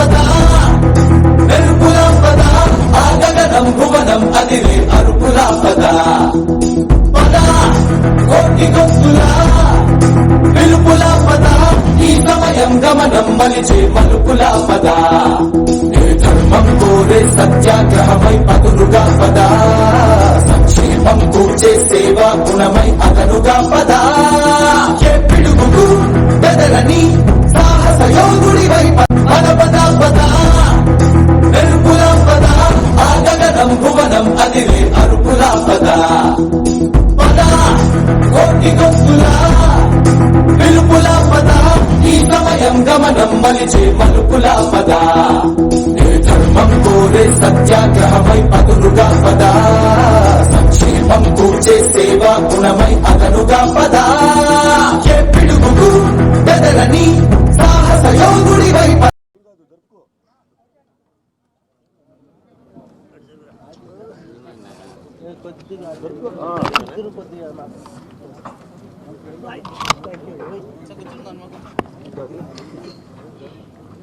పద మెరుపుల పద ఆ గగనం భువనం అదిరే అరుపుల పద పద కోటి గొంతుల పిలుపుల పద ఈ సమయం గమనం మలిచే మలుపుల పద ఏ ధర్మం కోరే సత్యాగ్రహమై పదులుగా పద సంక్షేమం కూర్చే సేవా గుణమై అదనుగా పద ఏ పిడుగుకు బెదరని సాహస యోగుడివై పద పద పద మెరుపుల పద ఆ గగనం భువనం అదిరే అరుపుల పద పద కోటి గొంతుల పిలుపుల పద ఈ సమయం గమనం మలిచే మలుపుల పద ఏ ధర్మం కోరే సత్యాగ్రహమై పదులుగా పద సంక్షేమం కూర్చే సేవా గుణమై అదనుగా పద ఏ పిడుగుకు బెదరని సాహస యోగుడివై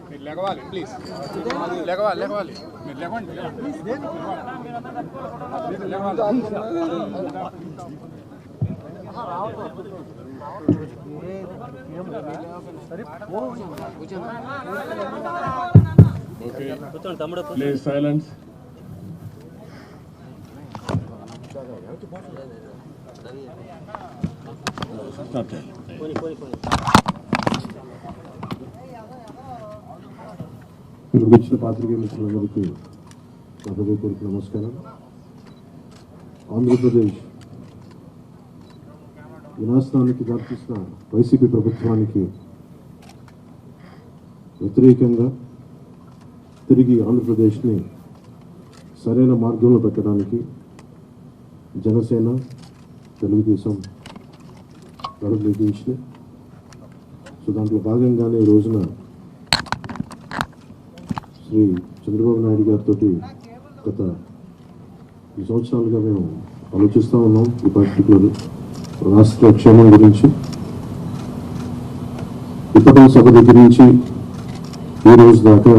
మీరు లేవాలి ప్లీజ్ లేవాలి మీరు లేవండి ప్లీజ్ సైలెన్స్. ఇక్కడికి వచ్చిన పాత్రికేయ మిత్రులందరికీ నా హృదయపూర్వక నమస్కారం. ఆంధ్రప్రదేశ్ వినాశనానికి దారితీసిన వైసీపీ ప్రభుత్వానికి వ్యతిరేకంగా తిరిగి ఆంధ్రప్రదేశ్ని సరైన మార్గంలో పెట్టడానికి జనసేన తెలుగుదేశం గడుపులేకించింది. సో దాంట్లో భాగంగానే ఈ రోజున శ్రీ చంద్రబాబు నాయుడు గారితో గత 2 సంవత్సరాలుగా మేము ఆలోచిస్తూ ఉన్నాం ఈ పర్టికులర్ రాష్ట్ర క్షేమం గురించి. ఇప్పటి సభ దగ్గర నుంచి ఈ రోజు దాకా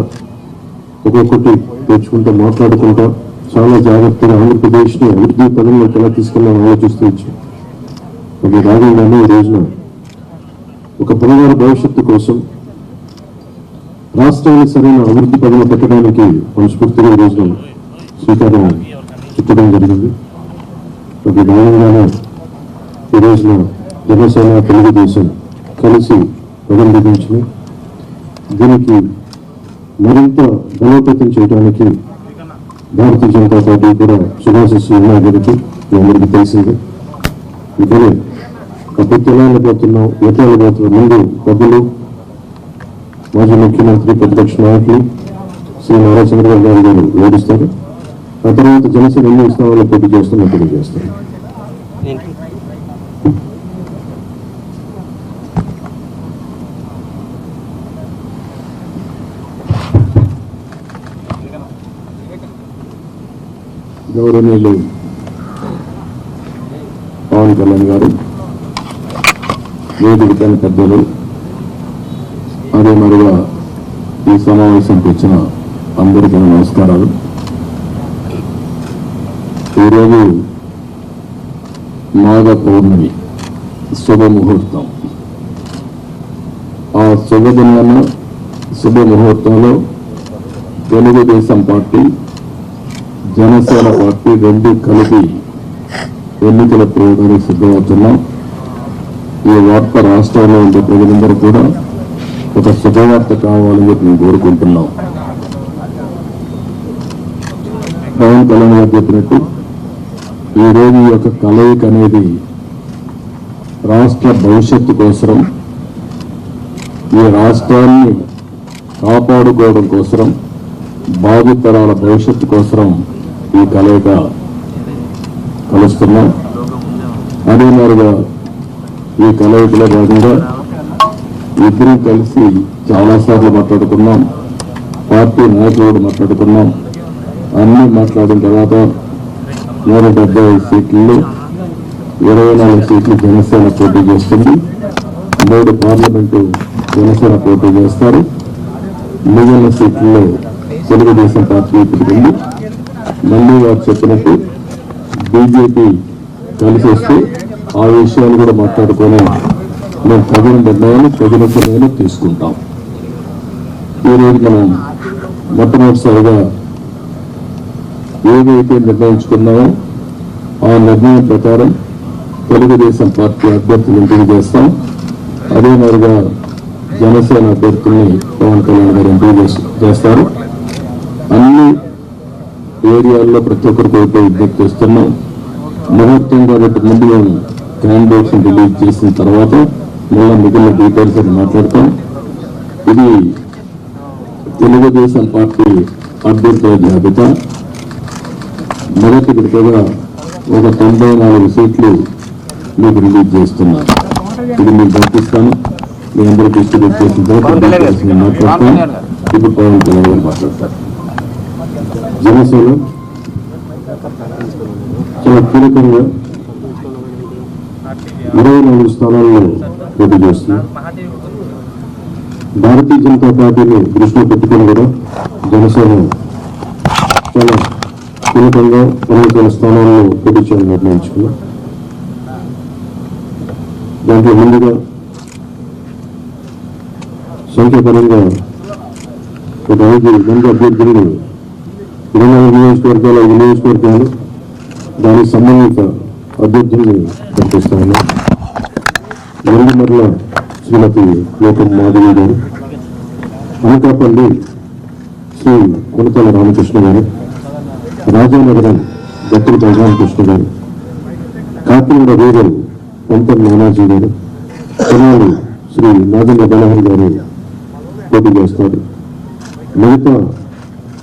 ఒక్కొక్కటి తెచ్చుకుంటూ మాట్లాడుకుంటా చాలా జాగ్రత్తగా ఆంధ్రప్రదేశ్ని అభివృద్ధి పదంలోకి ఎలా తీసుకెళ్ళాలని ఆలోచిస్తూ వచ్చాం. అది భాగంగానే ఈ రోజున ఒక పరివార భవిష్యత్తు కోసం రాష్ట్రాన్ని సరైన అభివృద్ధి పదంలో పెట్టడానికి మనస్ఫూర్తిగా ఈ రోజున శ్రీకారం చుట్టడం జరిగింది. అది భాగంగానే ఈ రోజున జనసేన తెలుగుదేశం కలిసి ప్రతిపాదించిన దీనికి మరింత బలోపేతం చేయడానికి భారతీయ జనతా పార్టీ కూడా శుభాశిస్సులు ఉన్నాయని మీ అందరికీ తెలిసిందే. ఇక్కడే అప్పుడు తెలంగాణపోతున్నాం ఎట్లాగబోతున్నాం. ముందు పెద్దలు మాజీ ముఖ్యమంత్రి ప్రతిపక్ష నాయకులు శ్రీ నారా చంద్రబాబు నాయుడు గారు వివరిస్తారు. ఆ తర్వాత జనసేన ఎన్ని స్థానాల్లో పోటీ చేస్తున్నా తెలియజేస్తారు. గౌరవనీయులు పవన్ కళ్యాణ్ గారు, వేదికైన పెద్దలు, అదే మరిగా ఈ సమావేశానికి వచ్చిన అందరికీ నమస్కారాలు. ఈరోజు మాఘ పౌర్ణమి శుభముహూర్తం. ఆ శుభదినాన శుభముహూర్తంలో తెలుగుదేశం పార్టీ జనసేన పార్టీ రెండు కలిపి ఎన్నికల ప్రయోగానికి సిద్ధమవుతున్నాం. ఈ వార్త రాష్ట్రంలో ఉండే ప్రజలందరూ కూడా ఒక శుభవార్త కావాలని చెప్పి మేము కోరుకుంటున్నాం. పవన్ కళ్యాణ్ గారు చెప్పినట్టు ఈరోజు ఈ యొక్క కలయిక అనేది రాష్ట్ర భవిష్యత్తు కోసం, ఈ రాష్ట్రాన్ని కాపాడుకోవడం కోసం, భావితరాల భవిష్యత్తు కోసం ఈ కలయిక కలుస్తున్నాం. అదే మరిగా ఈ కలయికలో భాగంగా ఇద్దరం కలిసి చాలాసార్లు మాట్లాడుకున్నాం. పార్టీ నాయకులు మాట్లాడుకున్నాం. అన్నీ మాట్లాడిన తర్వాత 175 సీట్లలో 24 సీట్లు జనసేన పోటీ చేస్తుంది. 3 పార్లమెంటు జనసేన పోటీ చేస్తారు. మిగిలిన సీట్లలో తెలుగుదేశం పార్టీ ఇప్పుడు మళ్ళీ వారు చెప్పినట్టు బీజేపీ కలిసి వస్తే ఆ విషయాలు కూడా మాట్లాడుకొని మేము తగిన నిర్ణయాలు తీసుకుంటాం. ఈరోజు మనం మొట్టమొదటిసారిగా ఏదైతే నిర్ణయించుకున్నామో ఆ నిర్ణయం ప్రకారం తెలుగుదేశం పార్టీ అభ్యర్థులు ఎంపిక చేస్తాం. అదే మాదిరిగా జనసేన అభ్యర్థుల్ని పవన్ కళ్యాణ్ గారు ఎంపిక చేస్తారు. అన్ని ఏరియాల్లో ప్రతి ఒక్కరికి విజ్ఞప్తి చేస్తున్నాం. ముహూర్తం కాబట్టి ముందు మేము క్యాండిడేట్స్ రిలీజ్ చేసిన తర్వాత మళ్ళీ మిగిలిన డీటెయిల్స్ అని మాట్లాడతాం. ఇది తెలుగుదేశం పార్టీ అభ్యర్థుల జాబితా. మొదటి విడతగా ఒక 94 సీట్లు మీకు రిలీజ్ చేస్తున్నారు. ఇది మీకు పంపిస్తాను. మీ అందరూ డిస్ట్రిబ్యూట్ చేసిన తర్వాత మాట్లాడతాను. ఇప్పుడు పవన్ కళ్యాణ్ గారు మాట్లాడతారు. జనసేన చాలా కీలకంగా 24 స్థానాల్లో పోటీ చేస్తున్నారు. భారతీయ జనతా పార్టీని దృష్టిలో పెట్టుకుని కూడా జనసేన చాలా కీలకంగా 24 స్థానాల్లో పోటీ చేయాలని నిర్ణయించుకున్నాం. దాంట్లో ముందుగా సంఖ్యాపరంగా ఒక 5 మంది అభ్యర్థులను 24 నియోజకవర్గాలు దానికి సంబంధిత అభ్యర్థుల్ని ప్రకటిస్తాను. మరల శ్రీమతి లోకం మాధవి గారు, అనకాపల్లి శ్రీ కొనతల రామకృష్ణ గారు, రాజానగరం దత్తు బలరామకృష్ణ గారు, కాకినాడ రూరల్ పంతం నానాజీ గారు, తెనాలి శ్రీ నాగేంద్ర బలహరి గారు పోటీ చేస్తారు. మిగతా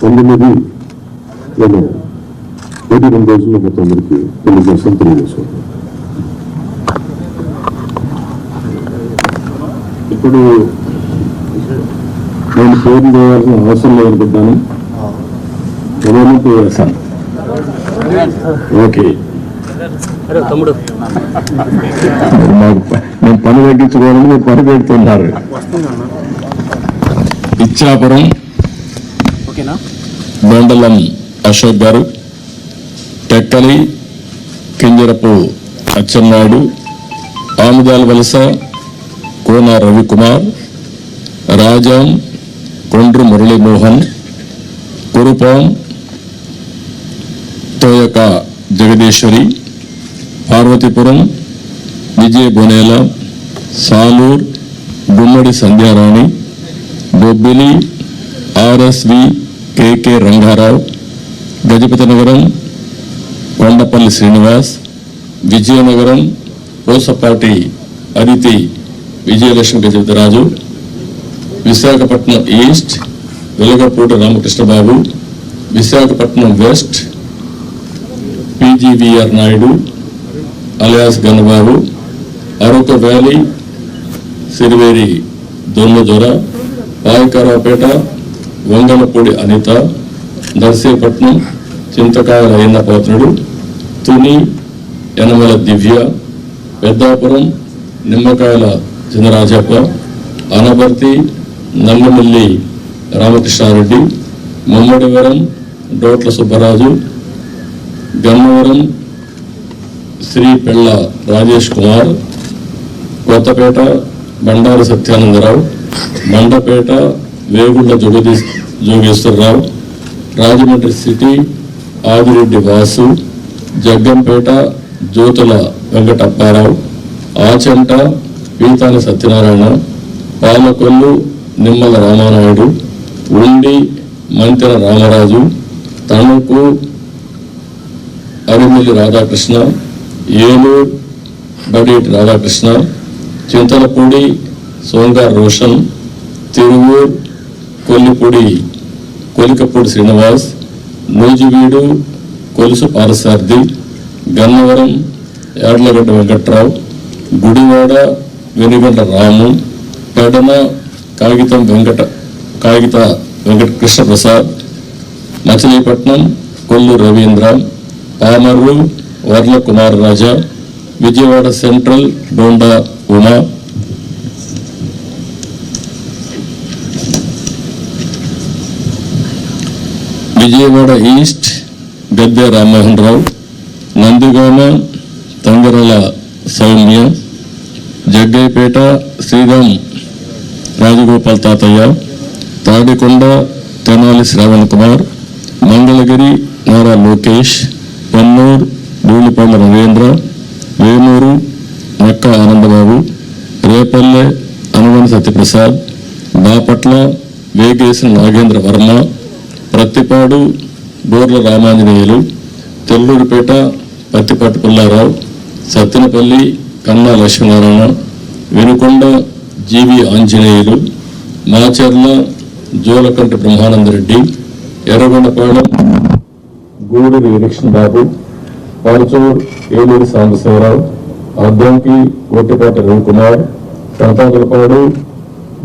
9 నేను 22 రోజుల్లో మొత్తం అందరికీ తెలియజేసుకుంటాం. ఇప్పుడు నేను పేరు చేయాల్సిన అవసరం లేదనుకుంటాను. ఎవరైనా చేస్తాను. ఓకే, తమ్ముడు నేను పని తగ్గించుకోవాలని మీరు పని పెడుతున్నారు. ఇచ్చాపురం మండలం Ashok garu, Tekkali Kinjarapu Atchannaidu, Amadala Valasa Kona Ravikumar, Rajam Kondru Muralimohan, Kurupam Thoyaka Jagadeeswari, Parvathipuram Vijaya Bonela, Salur Gummadi Sandhyarani, Bobbili RSV KK Rangarao, Gajapathinagaram Kondapalli Srinivas, Vizianagaram Pusapati Aditi Vijayalakshmi Gajapathiraju, Visakhapatnam east Velagapudi Ramakrishnababu, Visakhapatnam west PGVR Naidu alias Gannababu, Araku valley Siriveri Donnadora, Payakaraopeta Vangalapudi Anitha, Narsipatnam Chintakayala Ayyannapatrudu, Tuni Yanamala Divya, Peddapuram Nimmakayala Chinarajappa, Anaparthi Nallamilli Ramakrishna Reddy, Mummidivaram డోట్ల Subbaraju, Gannavaram Shri పెళ్ళ రాజేష్ కుమార్, కొత్తపేట బండారు సత్యానందరావు, మండపేట వేగుళ్ల జోగేశ్వరరావు, రాజమండ్రి సిటీ ఆదిరెడ్డి వాసు, జగ్గంపేట జ్యోతుల వెంకటప్పారావు, ఆచంట పీతాని సత్యనారాయణ, పాలకొల్లు నిమ్మల రామానాయుడు, ఉండి మంతెన రామరాజు, తణుకు అరిమిల్లి రాధాకృష్ణ, ఏలూరు బడేటి రాధాకృష్ణ, చింతలపూడి సోంగార్ రోషన్, తిరువూరు కొలికపూడి శ్రీనివాస్, నూజివీడు కొలుసు పారసార్థి, గన్నవరం యార్లగడ్డ వెంకట్రావు, గుడివాడ వెనుగంట రాము, పెడన కాగిత వెంకట కృష్ణప్రసాద్, మచిలీపట్నం కొల్లు రవీంద్ర, పామర్రు వర్ల కుమార్ రాజా, విజయవాడ సెంట్రల్ డోండా ఉమా, విజయవాడ ఈస్ట్ గద్దె రామ్మోహన్ రావు, నందిగామ తంగరల సౌమ్య, జగ్గైపేట శ్రీరామ్ రాజగోపాల్ తాతయ్య, తాడికొండ తెనాలి శ్రావణ్ కుమార్, మంగళగిరి నారా లోకేష్, పొన్నూరు ధూళిపండ్ల రవీంద్ర, వేమూరు నక్క ఆనందబాబు, రేపల్లె అనువని సత్యప్రసాద్, బాపట్ల వేగేసిన నాగేంద్ర వర్మ, ప్రత్తిపాడు బోర్ల Ramanjaneyulu, తెల్లూరుపేట Pattipati Pullarao, Sattenapalli Kanna Lakshminarayana, Venukonda GV Anjaneyulu, Macherla Jolakanti Brahmanandareddy, Yerragondapalem Guduru election Babu, Parchur Eluri Sambasivarao, Addanki Ottipati Ravikumar, Santhakulapadu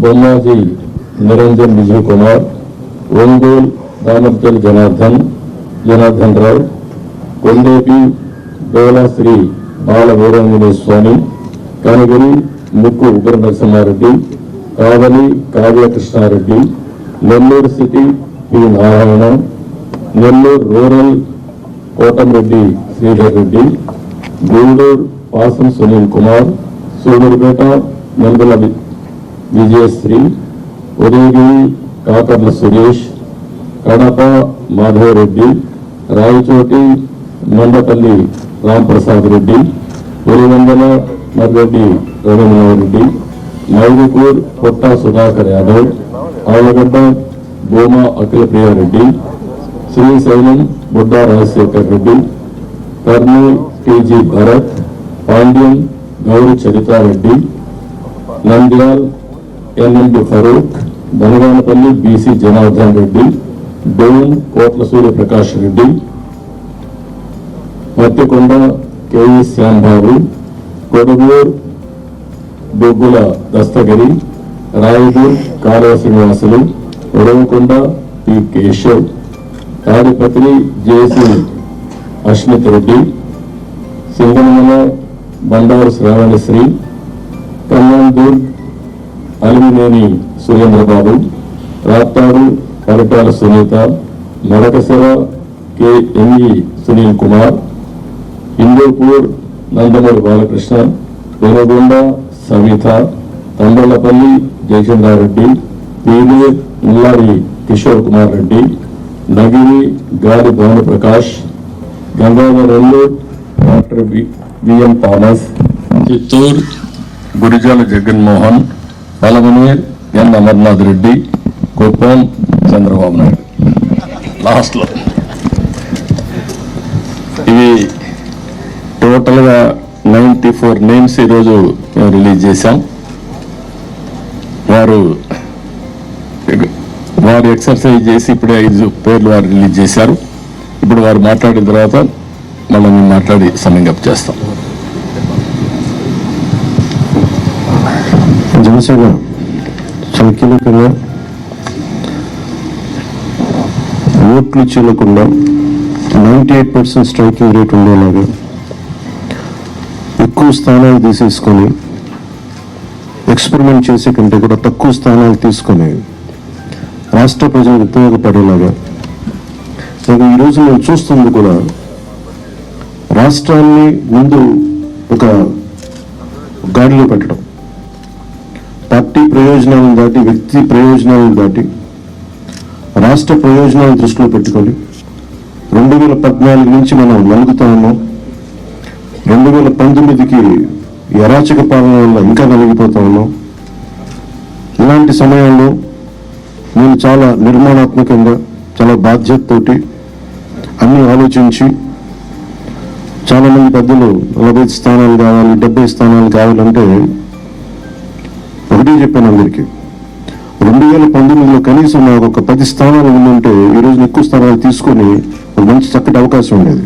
Bommaji Niranjan Vijay Kumar, Ongole Ramarpalli Janardhan Rao, Kondepi Dolasri Bala Veeranjaneya Swamy, Kanigiri Mukku Ugra Narasimhareddy, Kavali Kavya Krishnareddy, Nellore city P Narayana, Nellore rural Kotamreddy Sridhar Reddy, Gudur Pasam Sunil Kumar, Sullurpeta Nandula Vijayasree, Udayagiri Kakarla Suresh, Kadapa Madhavareddy, Rayachoti Mandipalli Ramprasad Reddy, Pulivendula Marreddy Ravindranath Reddy, Mydukur Putta Sudhakar Yadav, Allagadda Bhuma Akhilapriyareddy, Srisailam Budda Rajasekhar Reddy, Kurnool TG Bharat, Panyam Gowri Charitareddy, Nandyal NMD Farooq, Banaganapalli BC Janardhan Reddy, Dhone Kotla Suryaprakash Reddy, Mattikonda KE Shyambabu, Kodugur Boggula Dastagiri, Rayagur Kaluva Srinivasulu, Uravakonda P Keshav, Tadipatri JC Asmith Reddy, Singanamala Bandaru Sravanasri, Kalyandur Alimineni Surendrababu, Raptadu Paritala Sunitha, Madakasara KME Sunil Kumar, Hindupur Nandamuri Balakrishna, Penukonda Savitha, Tandalapalli Jayachandrareddy, Pileru Mullari Kishore Kumar Reddy, Nagari గాలి Bhanuprakash, Gangadharallu doctor VM Thomas, Chittoor Gurijala Jaganmohan, Palamaner N Amarnath Reddy, Kuppam Chandrababu Naidu. లాస్ట్లో ఇవి టోటల్గా 94 నేమ్స్ ఈరోజు మేము రిలీజ్ చేశాం. వారు ఎక్సర్సైజ్ చేసి ఇప్పుడే 5 పేర్లు వారు రిలీజ్ చేశారు. ఇప్పుడు వారు మాట్లాడిన తర్వాత మళ్ళీ మేము మాట్లాడి సమ్మింగ్ అప్ చేస్తాం. జనసేన చాలా కీలకంగా ఓట్లు చెల్లకుండా 98% స్ట్రైకింగ్ రేట్ ఉండేలాగా ఎక్కువ స్థానాలు తీసేసుకొని ఎక్స్పెరిమెంట్ చేసే కంటే కూడా తక్కువ స్థానాలు తీసుకొని రాష్ట్ర ప్రజలకు ఉపయోగపడేలాగా ఈరోజు మేము చూస్తుంది కూడా రాష్ట్రాన్ని ముందు ఒక గాడిలో పెట్టడం, పార్టీ ప్రయోజనాలను దాటి వ్యక్తి ప్రయోజనాలను దాటి రాష్ట్ర ప్రయోజనాలను దృష్టిలో పెట్టుకొని 2014 నుంచి మనం నలుగుతా ఉన్నాం. 2019కి అరాచక పాలన వల్ల ఇంకా నలిగిపోతా ఉన్నాం. ఇలాంటి సమయంలో నేను చాలా నిర్మాణాత్మకంగా చాలా బాధ్యతతోటి అన్ని ఆలోచించి చాలామంది పెద్దలు 40 స్థానాలు కావాలి, 70 స్థానాలు కావాలంటే ఒకటే చెప్పాను అందరికీ, 2019లో కనీసం నాకు ఒక 10 స్థానాలు ఉందంటే ఈరోజు ఎక్కువ స్థానాలు తీసుకొని ఒక మంచి చక్కటి అవకాశం ఉండేది.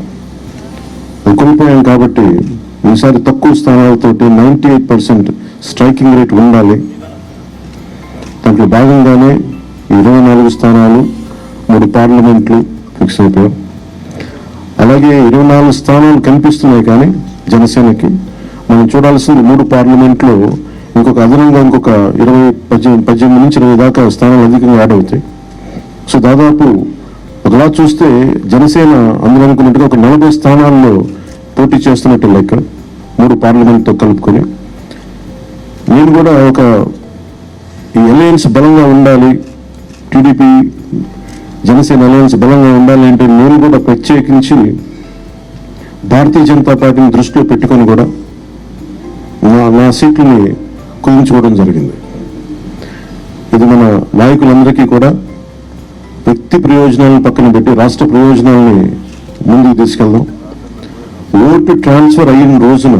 కోల్పోయాం కాబట్టి ఈసారి తక్కువ స్థానాలతోటి 98% స్ట్రైకింగ్ రేట్ ఉండాలి. దాంట్లో భాగంగానే 24 స్థానాలు 3 పార్లమెంట్లు ఫిక్స్ అయిపోయాం. అలాగే 24 స్థానాలు కనిపిస్తున్నాయి, కానీ జనసేనకి మనం చూడాల్సింది 3 పార్లమెంట్లో ఇంకొక అదనంగా ఇంకొక 18 నుంచి 20 దాకా స్థానాలు అధికంగా యాడ్ అవుతాయి. సో దాదాపు ఒకలా చూస్తే జనసేన అందరూ అనుకున్నట్టుగా ఒక 40 స్థానాల్లో పోటీ చేస్తున్నట్టు లెక్క, 3 పార్లమెంట్తో కలుపుకొని. నేను కూడా ఈ అలయన్స్ బలంగా ఉండాలి, టీడీపీ జనసేన అలయన్స్ బలంగా ఉండాలి అంటే నేను కూడా ప్రత్యేకించి భారతీయ జనతా పార్టీని దృష్టిలో పెట్టుకొని కూడా నా సీట్లని కుదించుకోవడం జరిగింది. ఇది మన నాయకులందరికీ కూడా వ్యక్తి ప్రయోజనాలను పక్కన పెట్టి రాష్ట్ర ప్రయోజనాలని ముందుకు తీసుకెళ్దాం. ఓటు ట్రాన్స్ఫర్ అయిన రోజున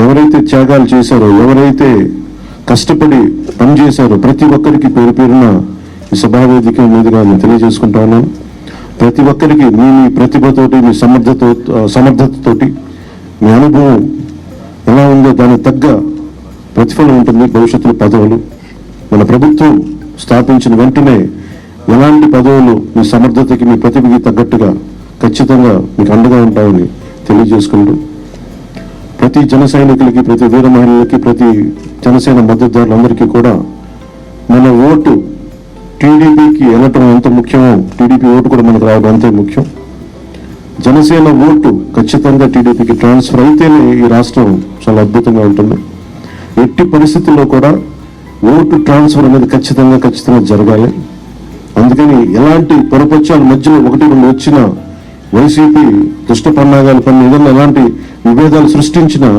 ఎవరైతే త్యాగాలు చేశారో, ఎవరైతే కష్టపడి పనిచేశారో ప్రతి ఒక్కరికి పేరు పేరున ఈ సభావేదిక మీదుగా నేను తెలియజేసుకుంటా ఉన్నాను. ప్రతి ఒక్కరికి మీ ప్రతిభతోటి, మీ సమర్థతతోటి, మీ అనుభవం ఎలా ఉందో దానికి తగ్గ ప్రతిఫలం ఉంటుంది. భవిష్యత్తులో పదవులు మన ప్రభుత్వం స్థాపించిన వెంటనే ఎలాంటి పదవులు మీ సమర్థతకి, మీ ప్రతిభకి తగ్గట్టుగా ఖచ్చితంగా మీకు అండగా ఉంటామని తెలియజేసుకుంటూ, ప్రతి జన సైనికులకి, ప్రతి వీర మహిళలకి, ప్రతి జనసేన మద్దతుదారులందరికీ కూడా మన ఓటు టీడీపీకి వెళ్ళటం ఎంత ముఖ్యమో టీడీపీ ఓటు కూడా మనకు రావడం అంతే ముఖ్యం. జనసేన ఓటు ఖచ్చితంగా టీడీపీకి ట్రాన్స్ఫర్ అయితేనే ఈ రాష్ట్రం చాలా అద్భుతంగా ఉంటుంది. ఎట్టి పరిస్థితుల్లో కూడా ఓటు ట్రాన్స్ఫర్ అనేది ఖచ్చితంగా జరగాలి. అందుకని ఎలాంటి పొరపక్షాల మధ్యలో 1-2 వచ్చిన వైసీపీ దుష్ట పన్నాగాల పని ఏదైనా ఎలాంటి విభేదాలు సృష్టించినా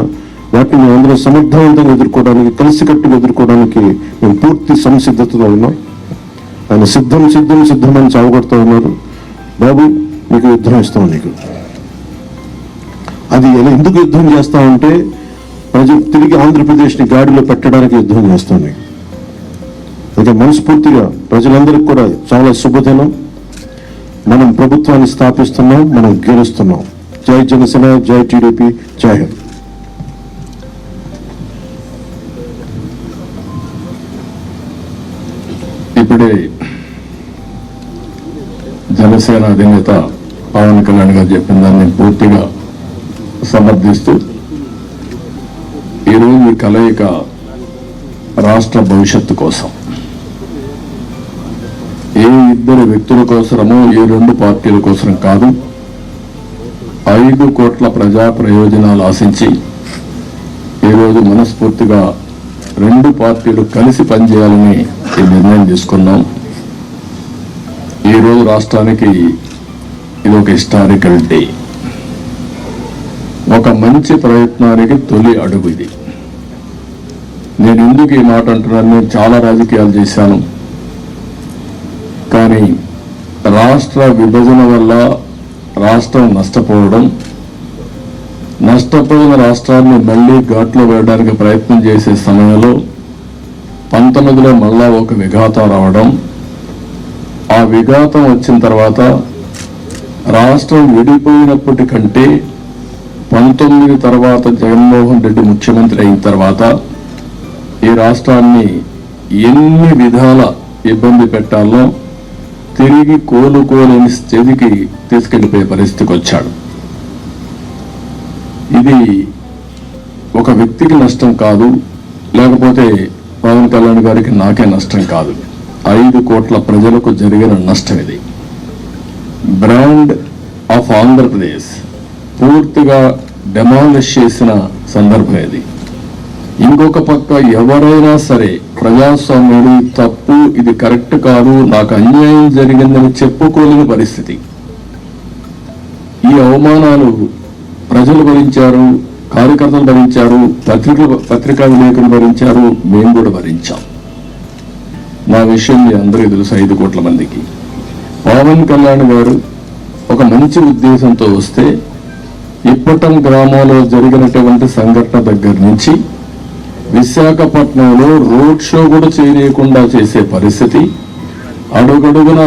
వాటిని మేము అందరూ సమర్థవంతంగా ఎదుర్కోవడానికి, కలిసికట్టుగా ఎదుర్కోవడానికి మేము పూర్తి సంసిద్ధతతో ఉన్నాం. ఆయన సిద్ధమని చావగొడుతూ ఉన్నారు. బాబు నీకు యుద్ధం ఇస్తాం, నీకు అది ఎందుకు యుద్ధం చేస్తామంటే ప్రజలు తిరిగి ఆంధ్రప్రదేశ్ని గాడిలో పెట్టడానికి యుద్ధం చేస్తాం నీకు. అయితే మనస్ఫూర్తిగా ప్రజలందరికీ కూడా చాలా శుభదినం. మనం ప్రభుత్వాన్ని స్థాపిస్తున్నాం, మనం గెలుస్తున్నాం. జై జనసేన, జై టీడీపీ, జై హింద్. ఇప్పుడే జనసేన అధినేత పవన్ కళ్యాణ్ గారు చెప్పిన దాన్ని పూర్తిగా సమర్థిస్తూ ఈరోజు ఈ కలయిక రాష్ట్ర భవిష్యత్తు కోసం, ఏ 2 వ్యక్తుల కోసమో, ఏ 2 పార్టీల కోసం కాదు, 5 కోట్ల ప్రజా ప్రయోజనాలు ఆశించి ఈరోజు మనస్ఫూర్తిగా 2 పార్టీలు కలిసి పనిచేయాలని ఈ నిర్ణయం తీసుకున్నాం. ఈరోజు రాష్ట్రానికి ఇది ఒక హిస్టారికల్ డే, ఒక మంచి ప్రయత్నానికి తొలి అడుగు ఇది. నేను ఎందుకు ఈ మాట అంటున్నాను, నేను చాలా రాజకీయాలు చేశాను, కానీ రాష్ట్ర విభజన వల్ల రాష్ట్రం నష్టపోయిన రాష్ట్రాన్ని మళ్లీ ఘాట్లో వేయడానికి ప్రయత్నం చేసే సమయంలో 19లో మళ్ళా ఒక విఘాతం రావడం, ఆ విఘాతం వచ్చిన తర్వాత రాష్ట్రం విడిపోయినప్పటికంటే 19 తర్వాత జగన్మోహన్ రెడ్డి ముఖ్యమంత్రి అయిన తర్వాత ఈ రాష్ట్రాన్ని ఎన్ని విధాల ఇబ్బంది పెట్టాలో తిరిగి కోలుకోలేని స్థితికి తీసుకెళ్లిపోయే పరిస్థితికి వచ్చాడు. ఇది ఒక వ్యక్తికి నష్టం కాదు, లేకపోతే పవన్ కళ్యాణ్ గారికి నాకే నష్టం కాదు, 5 కోట్ల ప్రజలకు జరిగిన నష్టం ఇది. బ్రాండ్ ఆఫ్ ఆంధ్రప్రదేశ్ పూర్తిగా డెమాలిష్ చేసిన సందర్భం ఇది. ఇంకొక పక్క ఎవరైనా సరే ప్రజాస్వామ్యుడు తప్పు, ఇది కరెక్ట్ కాదు, నాకు అన్యాయం జరిగిందని చెప్పుకోలేని పరిస్థితి. ఈ అవమానాలు ప్రజలు భరించారు, కార్యకర్తలు భరించారు, పత్రికా విలేకరులు భరించారు, మేము కూడా భరించాం. నా విషయం మీ అందరికీ తెలుసు, 5 కోట్ల మందికి. పవన్ కళ్యాణ్ గారు ఒక మంచి ఉద్దేశంతో వస్తే ఇప్పటం గ్రామంలో జరిగినటువంటి సంఘటన దగ్గర నుంచి విశాఖపట్నంలో రోడ్ షో కూడా చేయకుండా చేసే పరిస్థితి, అడుగడుగున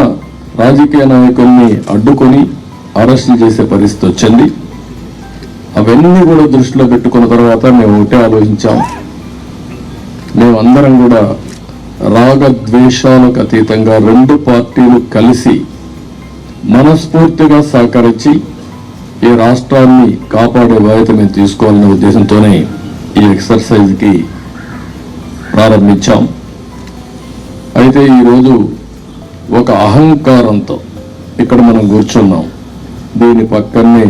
రాజకీయ నాయకుల్ని అడ్డుకొని అరెస్టులు చేసే పరిస్థితి వచ్చింది. అవన్నీ కూడా దృష్టిలో పెట్టుకున్న తర్వాత మేము ఒకటే ఆలోచించాం, మేమందరం కూడా రాగద్వేషాలకు అతీతంగా 2 పార్టీలు కలిసి మనస్ఫూర్తిగా సహకరించి ఈ రాష్ట్రాన్ని కాపాడే బాధ్యత మేము తీసుకోవాలనే ఉద్దేశంతోనే ఈ ఎక్సర్సైజ్కి ప్రారంభించాం. అయితే ఈరోజు ఒక అహంకారంతో ఇక్కడ మనం కూర్చున్నాం. దీని పక్కనే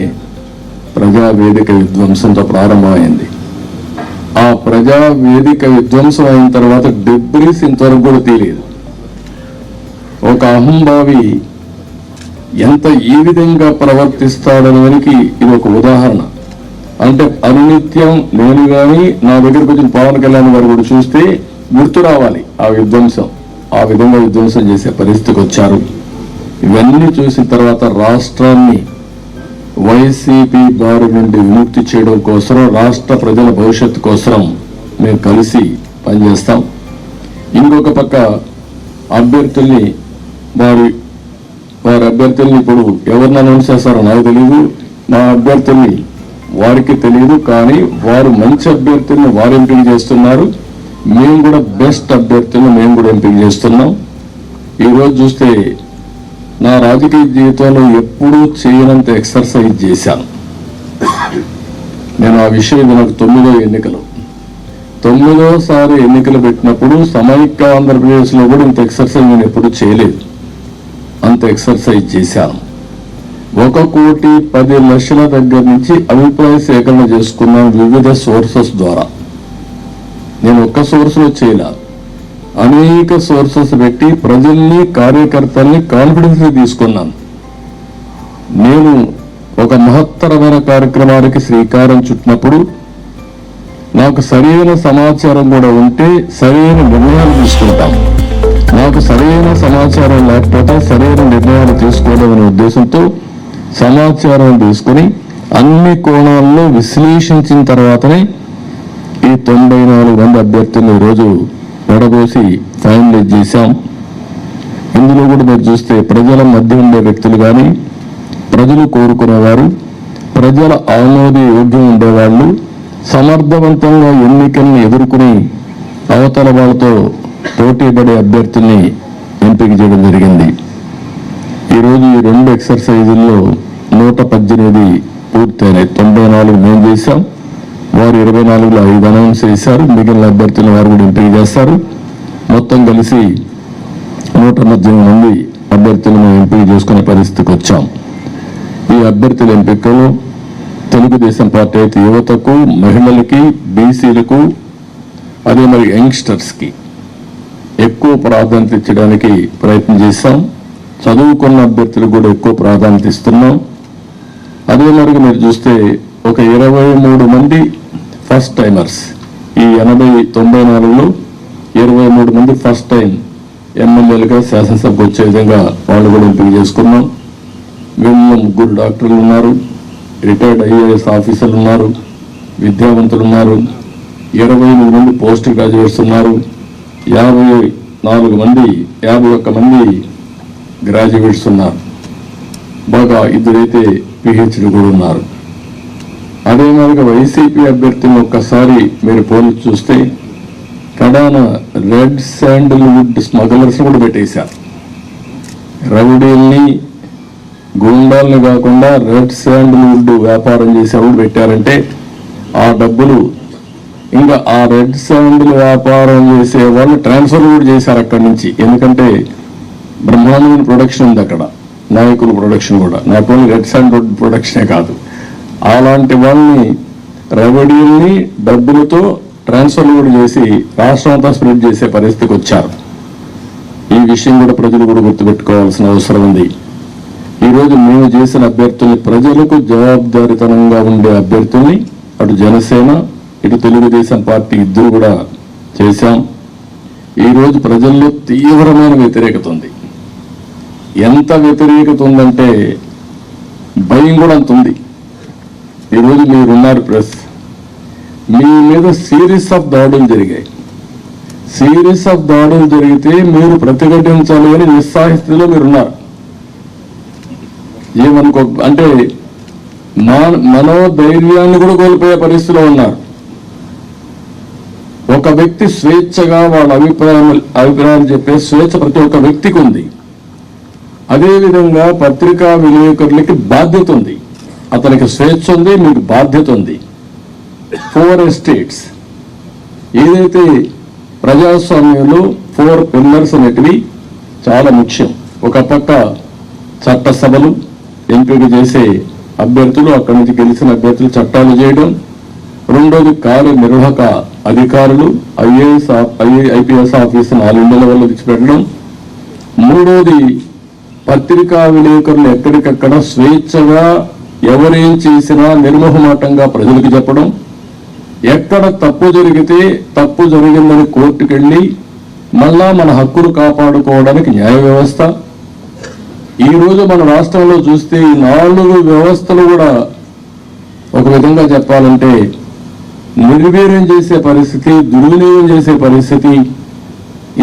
ప్రజావేదిక విధ్వంసంతో ప్రారంభమైంది. ఆ ప్రజావేదిక విధ్వంసం అయిన తర్వాత డెబ్రీస్ ఇంతవరకు కూడా తెలియదు. ఒక అహంభావి ఈ విధంగా ప్రవర్తిస్తాడనేదానికి ఇది ఒక ఉదాహరణ. అంటే అనునిత్యం నేను కానీ నా దగ్గరకు వచ్చిన పవన్ కళ్యాణ్ గారు కూడా చూస్తే గుర్తు రావాలి ఆ విధ్వంసం. ఆ విధంగా విధ్వంసం చేసే పరిస్థితికి వచ్చారు. ఇవన్నీ చూసిన తర్వాత రాష్ట్రాన్ని వైసీపీ బారి నుండి విముక్తి చేయడం కోసం, రాష్ట్ర ప్రజల భవిష్యత్తు కోసం మేము కలిసి పనిచేస్తాం. ఇంకొక పక్క అభ్యర్థుల్ని వారి అభ్యర్థుల్ని ఇప్పుడు ఎవరిని అనౌన్స్ చేస్తారో నాకు తెలియదు. మా అభ్యర్థుల్ని వారికి తెలియదు, కానీ వారు మంచి అభ్యర్థుల్ని వారు ఎంపిక చేస్తున్నారు. మేము కూడా బెస్ట్ అభ్యర్థులను మేము కూడా ఎంపిక చేస్తున్నాం. ఈరోజు చూస్తే నా రాజకీయ జీవితంలో ఎప్పుడూ చేయనంత ఎక్సర్సైజ్ చేశాను నేను. ఆ విషయం ఇది నాకు 9వ ఎన్నికలు, 9వసారి ఎన్నికలు పెట్టినప్పుడు సమైక్య ఆంధ్రప్రదేశ్లో కూడా ఇంత ఎక్సర్సైజ్ నేను ఎప్పుడు చేయలేదు. అంత ఎక్సర్సైజ్ చేశాను. 1,10,00,000 దగ్గర నుంచి అభిప్రాయ సేకరణ చేసుకున్నాను వివిధ సోర్సెస్ ద్వారా. నేను ఒక్క సోర్స్లో చేయలే, అనేక సోర్సెస్ పెట్టి ప్రజల్ని, కార్యకర్తల్ని కాన్ఫిడెన్స్ తీసుకున్నాను. నేను ఒక మహత్తరమైన కార్యక్రమానికి శ్రీకారం చుట్టినప్పుడు నాకు సరైన సమాచారం కూడా ఉంటే సరైన నిర్ణయాలు తీసుకుంటాం. నాకు సరైన సమాచారం లేకపోతే సరైన నిర్ణయాలు తీసుకోవాలనే ఉద్దేశంతో సమాచారం తీసుకుని అన్ని కోణాల్లో విశ్లేషించిన తర్వాతనే ఈ 94 మంది అభ్యర్థులను ఈరోజు వడబోసి ఫైనలైజ్ చేశాం. ఇందులో కూడా మీరు చూస్తే ప్రజల మధ్య ఉండే వ్యక్తులు కానీ, ప్రజలు కోరుకునేవారు, ప్రజల ఆమోదయోగ్యం ఉండేవాళ్ళు, సమర్థవంతంగా ఎన్నికల్ని ఎదుర్కొని అవతల వాళ్ళతో పోటీపడే అభ్యర్థుల్ని ఎంపిక చేయడం జరిగింది. ఈరోజు ఈ 2 ఎక్సర్సైజుల్లో 118 పూర్తయినాయి. 94 మేము చేశాం, వారు 24లో 5 అనౌన్స్ చేశారు. మిగిలిన అభ్యర్థులను వారు కూడా ఎంపిక చేస్తారు. మొత్తం కలిసి 118 మంది అభ్యర్థులను ఎంపిక చేసుకునే పరిస్థితికి వచ్చాం. ఈ అభ్యర్థుల ఎంపికలో తెలుగుదేశం పార్టీ అయితే యువతకు, మహిళలకి, బీసీలకు, అదే మరి యంగ్స్టర్స్కి ఎక్కువ ప్రాధాన్యత ఇచ్చడానికి ప్రయత్నం చేశాం. చదువుకున్న అభ్యర్థులకు కూడా ఎక్కువ ప్రాధాన్యత ఇస్తున్నాం. అదే మరి మీరు చూస్తే ఒక 23 మంది ఫస్ట్ టైమర్స్, ఈ 94లో 23 మంది ఫస్ట్ టైం ఎమ్మెల్యేలుగా శాసనసభకు వచ్చే విధంగా వాళ్ళు కూడా ఎంపిక చేసుకున్నాం. వీళ్ళలో 3 డాక్టర్లు ఉన్నారు, రిటైర్డ్ ఐఏఎస్ ఆఫీసర్లు ఉన్నారు, విద్యావంతులు ఉన్నారు, 28 మంది పోస్ట్ గ్రాడ్యుయేట్స్ ఉన్నారు, 51 మంది గ్రాడ్యుయేట్స్ ఉన్నారు. బాగా 2 అయితే పిహెచ్డి కూడా ఉన్నారు. అదే మాదిరిగా వైసీపీ అభ్యర్థిని ఒక్కసారి మీరు పోలీసు చూస్తే కడాన రెడ్ శాండల్వుడ్ స్మగ్లర్స్ కూడా పెట్టేశారు. రౌడీల్ని, గూండాల్ని కాకుండా రెడ్ శాండల్వుడ్ వ్యాపారం చేసేవాడు పెట్టారంటే ఆ డబ్బులు ఇంకా ఆ రెడ్ శాండిల్ వ్యాపారం చేసే వాళ్ళు ట్రాన్స్ఫర్ కూడా చేశారు అక్కడి నుంచి. ఎందుకంటే బ్రహ్మాండమైన ప్రొడక్షన్ ఉంది అక్కడ, నాయకుల ప్రొడక్షన్ కూడా, నాట్ ఓన్లీ రెడ్ శాండల్వుడ్ ప్రొడక్షనే కాదు. అలాంటి వాళ్ళని రెవెన్యూని డబ్బులతో ట్రాన్స్ఫర్ కూడా చేసి రాష్ట్రం అంతా స్ప్రెడ్ చేసే పరిస్థితికి వచ్చారు. ఈ విషయం కూడా ప్రజలు కూడా గుర్తుపెట్టుకోవాల్సిన అవసరం ఉంది. ఈరోజు మేము చేసిన అభ్యర్థుల్ని, ప్రజలకు జవాబుదారీతనంగా ఉండే అభ్యర్థుల్ని అటు జనసేన ఇటు తెలుగుదేశం పార్టీ ఇద్దరు కూడా చేశాం. ఈరోజు ప్రజల్లో తీవ్రమైన వ్యతిరేకత ఉంది. ఎంత వ్యతిరేకత ఉందంటే భయం కూడా అంత ఉంది. ఈరోజు మీరున్నారు ప్రెస్, మీ మీద సిరీస్ ఆఫ్ దాడులు జరిగాయి. సిరీస్ ఆఫ్ దాడులు జరిగితే మీరు ప్రతిఘటించాలి అని నిస్సాహిస్థితిలో మీరున్నారు. ఏమనుకో అంటే మనోధైర్యాన్ని కూడా కోల్పోయే పరిస్థితిలో ఉన్నారు. ఒక వ్యక్తి స్వేచ్ఛగా వాళ్ళ అభిప్రాయాలు చెప్పే స్వేచ్ఛ ప్రతి ఒక్క వ్యక్తికి ఉంది. అదేవిధంగా పత్రికా విలేకరులకి బాధ్యత ఉంది. అతనికి స్వేచ్ఛ ఉంది, మీకు బాధ్యత ఉంది. 4 ఎస్టేట్స్ ఏదైతే ప్రజాస్వామ్యంలో 4 పిల్లర్స్ అనేటివి చాలా ముఖ్యం. ఒక పక్క చట్టసభలు, ఎంపిక చేసే అభ్యర్థులు, అక్కడి నుంచి గెలిచిన అభ్యర్థులు చట్టాలు చేయడం, రెండోది కార్యనిర్వాహక అధికారులు, ఐపీఎస్ ఆఫీసును ఆల్ ఇండియా లెవెల్లో విడిచిపెట్టడం, మూడోది పత్రికా విలేకరులు ఎక్కడికక్కడ స్వేచ్ఛగా ఎవరేం చేసినా నిర్మోహమాటంగా ప్రజలకు చెప్పడం, ఎక్కడ తప్పు జరిగితే తప్పు జరిగిందని కోర్టుకెళ్ళి మళ్ళా మన హక్కులు కాపాడుకోవడానికి న్యాయ వ్యవస్థ. ఈ రోజు మన రాష్ట్రంలో చూస్తే ఈ 4 వ్యవస్థలు కూడా ఒక విధంగా చెప్పాలంటే నిర్వీర్యం చేసే పరిస్థితి, దుర్వినియోగం చేసే పరిస్థితి.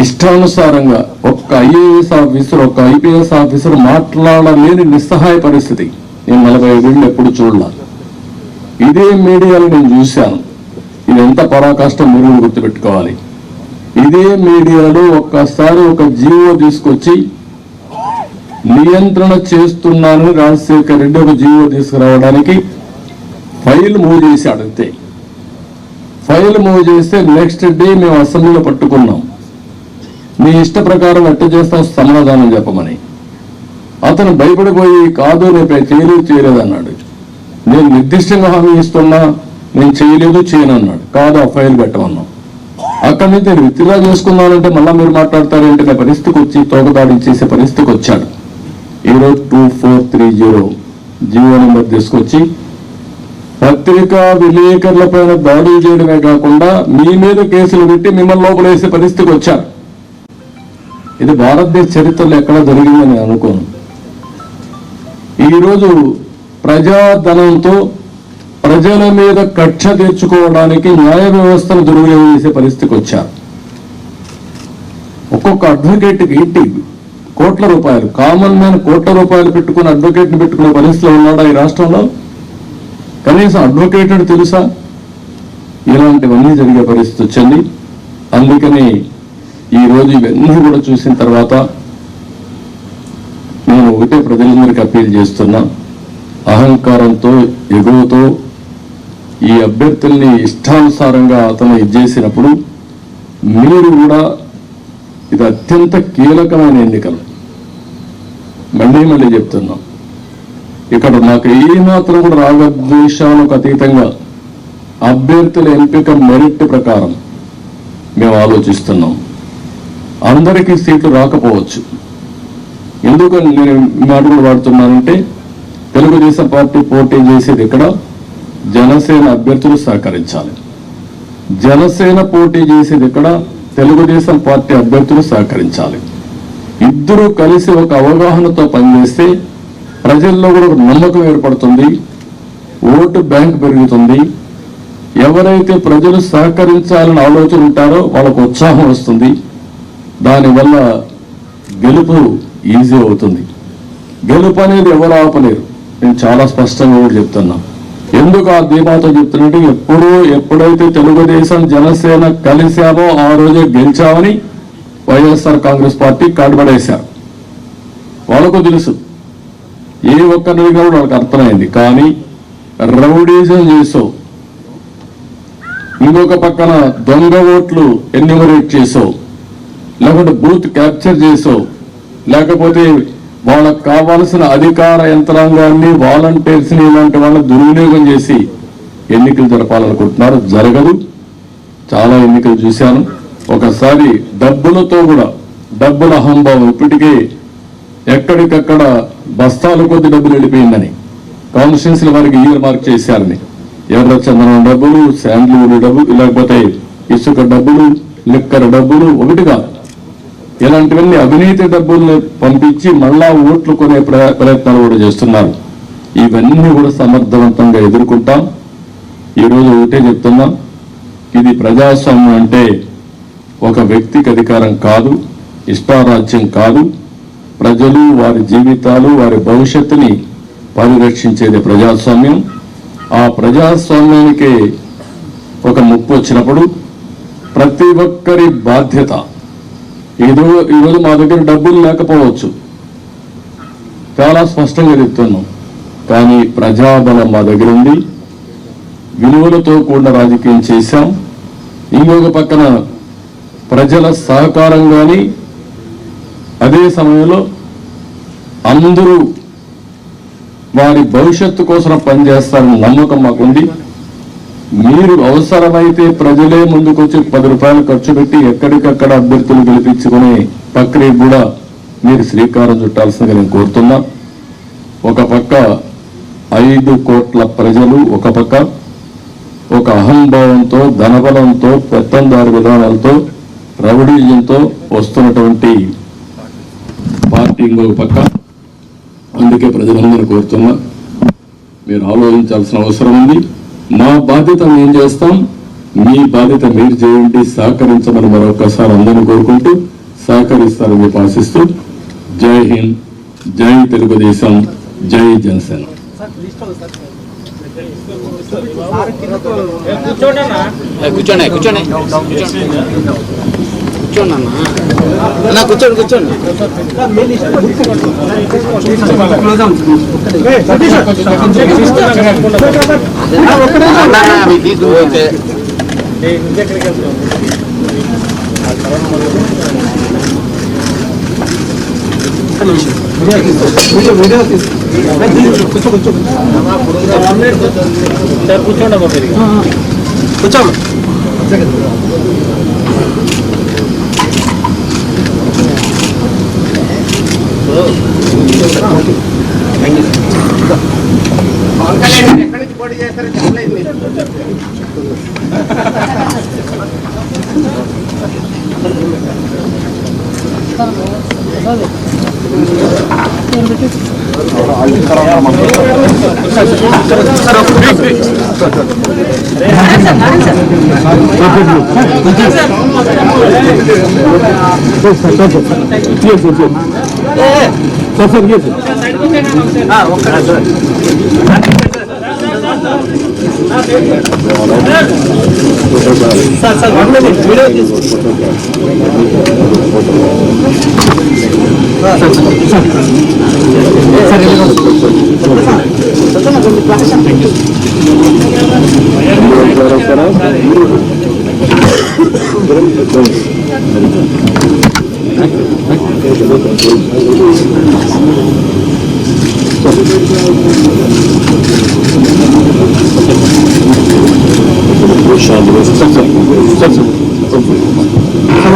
ఇష్టానుసారంగా ఒక్క ఐఏఎస్ ఆఫీసర్, ఒక్క ఐపీఎస్ ఆఫీసర్ మాట్లాడలేని నిస్సహాయ పరిస్థితి నేను 45 ఏళ్ళు ఎప్పుడు చూడలా. ఇదే మీడియాలో నేను చూశాను. ఇది ఎంత పరాకాష్టం మీరు గుర్తుపెట్టుకోవాలి. ఇదే మీడియాలో ఒక్కసారి ఒక జీవో తీసుకొచ్చి నియంత్రణ చేస్తున్నానని రాజశేఖర్ రెడ్డి ఒక జీవో తీసుకురావడానికి ఫైల్ మూవ్ చేశాడు అంతే. ఫైల్ మూవ్ చేస్తే నెక్స్ట్ డే మేము అసెంబ్లీలో పట్టుకున్నాం. మీ ఇష్ట ప్రకారం ఎట్ట చేస్తాం సమాధానం చెప్పమని. అతను భయపడిపోయి కాదు నేను చేయలేదన్నాడు. నేను నిర్దిష్టంగా హామీ ఇస్తున్నా, నేను చేయను అన్నాడు. కాదు ఆ ఫైల్ పెట్టమన్నాం. అక్కడి నుంచి నేను విత్డ్రా చేసుకున్నానంటే మళ్ళీ మీరు మాట్లాడతారంటే పరిస్థితికి వచ్చి తోకదాడి చేసే పరిస్థితికి వచ్చాడు. ఈరోజు 2430 జీవో నెంబర్ తీసుకొచ్చి పత్రికా విలేకరుల పైన దాడులు చేయడమే కాకుండా మీ మీద కేసులు పెట్టి మిమ్మల్ని లోపలేసే పరిస్థితికి వచ్చారు. ఇది భారతదేశ చరిత్రలో ఎక్కడ జరిగిందని నేను అనుకోను. ఈరోజు ప్రజాధనంతో ప్రజల మీద కక్ష తీర్చుకోవడానికి న్యాయ వ్యవస్థను దుర్వినియోగం చేసే పరిస్థితికి వచ్చారు. ఒక్కొక్క అడ్వకేట్కి 80 కోట్ల రూపాయలు, కామన్ మ్యాన్ కోట్ల రూపాయలు పెట్టుకుని అడ్వకేట్ని పెట్టుకునే పరిస్థితిలో ఉన్నాడా ఈ రాష్ట్రంలో? కనీసం అడ్వకేట్ తెలుసా? ఇలాంటివన్నీ జరిగే పరిస్థితి వచ్చింది. అందుకని ఈరోజు ఇవన్నీ కూడా చూసిన తర్వాత నేను ఒకటే ప్రజలందరికీ అప్పీల్ చేస్తున్నా, అహంకారంతో ఎగువతో ఈ అభ్యర్థుల్ని ఇష్టానుసారంగా అతను చేసినప్పుడు మీరు కూడా ఇది అత్యంత కీలకమైన ఎన్నికలు. మళ్ళీ చెప్తున్నాం, ఇక్కడ నాకు ఏమాత్రం కూడా రాగద్వేషాలకు అతీతంగా అభ్యర్థుల ఎంపిక మెరిట్ ప్రకారం మేము ఆలోచిస్తున్నాం. అందరికీ సీట్లు రాకపోవచ్చు. ఎందుకని నేను మాటలు వాడుతున్నానంటే తెలుగుదేశం పార్టీ పోటీ చేసేది ఇక్కడ జనసేన అభ్యర్థులు సహకరించాలి. జనసేన పోటీ చేసేది ఇక్కడ తెలుగుదేశం పార్టీ అభ్యర్థులు సహకరించాలి. ఇద్దరూ కలిసి ఒక అవగాహనతో పనిచేస్తే ప్రజల్లో కూడా ఒక నమ్మకం ఏర్పడుతుంది, ఓటు బ్యాంక్ పెరుగుతుంది. ఎవరైతే ప్రజలు సహకరించాలని ఆలోచన ఉంటారో వాళ్ళకు ఉత్సాహం వస్తుంది. దానివల్ల గెలుపు ఈజీ అవుతుంది. గెలుపు అనేది ఎవరు ఆపలేరు. నేను చాలా స్పష్టంగా కూడా చెప్తున్నా. ఎందుకు ఆ ధీమాతో చెప్తున్నట్టు ఎప్పుడైతే తెలుగుదేశం జనసేన కలిశామో ఆ రోజే గెలిచామని వైఎస్ఆర్ కాంగ్రెస్ పార్టీ కాడుపడేశారు. వాళ్ళకు తెలుసు, ఏ ఒక్కరిని కూడా వాళ్ళకి అర్థమైంది. కానీ రౌడీజం చేసావు, ఇంకొక పక్కన దొంగ ఓట్లు ఎన్యూమరేట్ చేసావు, లేకపోతే బూత్ క్యాప్చర్ చేసావు, లేకపోతే వాళ్ళకు కావాల్సిన అధికార యంత్రాంగాన్ని వాలంటీర్స్ ని ఇలాంటి వాళ్ళ దుర్వినియోగం చేసి ఎన్నికలు జరపాలనుకుంటున్నారు. జరగదు. చాలా ఎన్నికలు చూశాను. ఒకసారి డబ్బులతో కూడా డబ్బుల అహంభావం, ఇప్పటికే ఎక్కడికక్కడ బస్తాల కొద్ది డబ్బులు వెళ్ళిపోయిందని కాన్స్టిట్యున్సీల వారికి ఇయర్ మార్క్ చేశారని, ఎర్ర చందనం డబ్బులు, శాండ్లవుడ్ డబ్బులు, లేకపోతే ఇసుక డబ్బులు, లిక్కర్ డబ్బులు, ఒకటి కాదు ఇలాంటివన్నీ అవినీతి డబ్బుల్ని పంపించి మళ్ళా ఓట్లు కొనే ప్రయత్నాలు కూడా చేస్తున్నారు. ఇవన్నీ కూడా సమర్థవంతంగా ఎదుర్కొంటాం. ఈరోజు ఒకటే చెప్తున్నాం, ఇది ప్రజాస్వామ్యం అంటే ఒక వ్యక్తికి అధికారం కాదు, ఇష్టారాజ్యం కాదు. ప్రజలు వారి జీవితాలు, వారి భవిష్యత్తుని పరిరక్షించేది ప్రజాస్వామ్యం. ఆ ప్రజాస్వామ్యానికి ఒక ముప్పు వచ్చినప్పుడు ప్రతి ఒక్కరి బాధ్యత. ఈరోజు మా దగ్గర డబ్బులు లేకపోవచ్చు, చాలా స్పష్టంగా చెప్తున్నాం. కానీ ప్రజాబలం మా దగ్గర ఉంది, విలువలతో కూడిన రాజకీయం చేశాం. ఇంకొక పక్కన ప్రజల సహకారం కానీ, అదే సమయంలో అందరూ వారి భవిష్యత్తు కోసం పనిచేస్తారని నమ్మకం మాకుంది. మీరు అవసరమైతే ప్రజలే ముందుకొచ్చి 10 రూపాయలు ఖర్చు పెట్టి ఎక్కడికక్కడ అభ్యర్థులు గెలిపించుకునే ప్రక్రియ కూడా మీరు శ్రీకారం చుట్టాల్సిందిగా నేను కోరుతున్నా. ఒక పక్క 5 కోట్ల ప్రజలు, ఒక పక్క ఒక అహంభావంతో, ధనబలంతో, పెత్తందారు విధానాలతో, రౌడీజంతో వస్తున్నటువంటి పార్టీ ఇంకొక పక్క. అందుకే ప్రజలందరూ కోరుతున్నా, మీరు ఆలోచించాల్సిన అవసరం ఉంది. మా బాధ్యత మేము చేస్తాం, మీ బాధ్యత మీరు చేయండి, సహకరించమని మరొకసారి అందరినీ కోరుకుంటూ సహకరిస్తారని చెప్పి ఆశిస్తూ, జై హింద్, జై తెలుగుదేశం, జై జనసేన. కూర్చోండి కూర్చోండి అన్న, కూర్చోండి కూర్చోండి. కూర్చోండి కూర్చోండి. ఎక్కడి నుంచి పోటీ చేస్తారో చెప్పలేదు మీరు.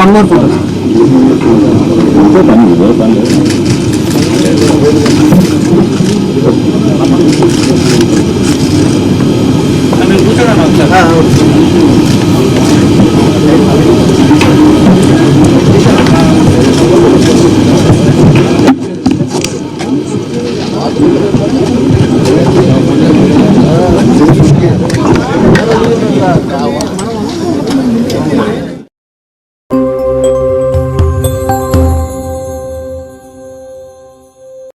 One more photo.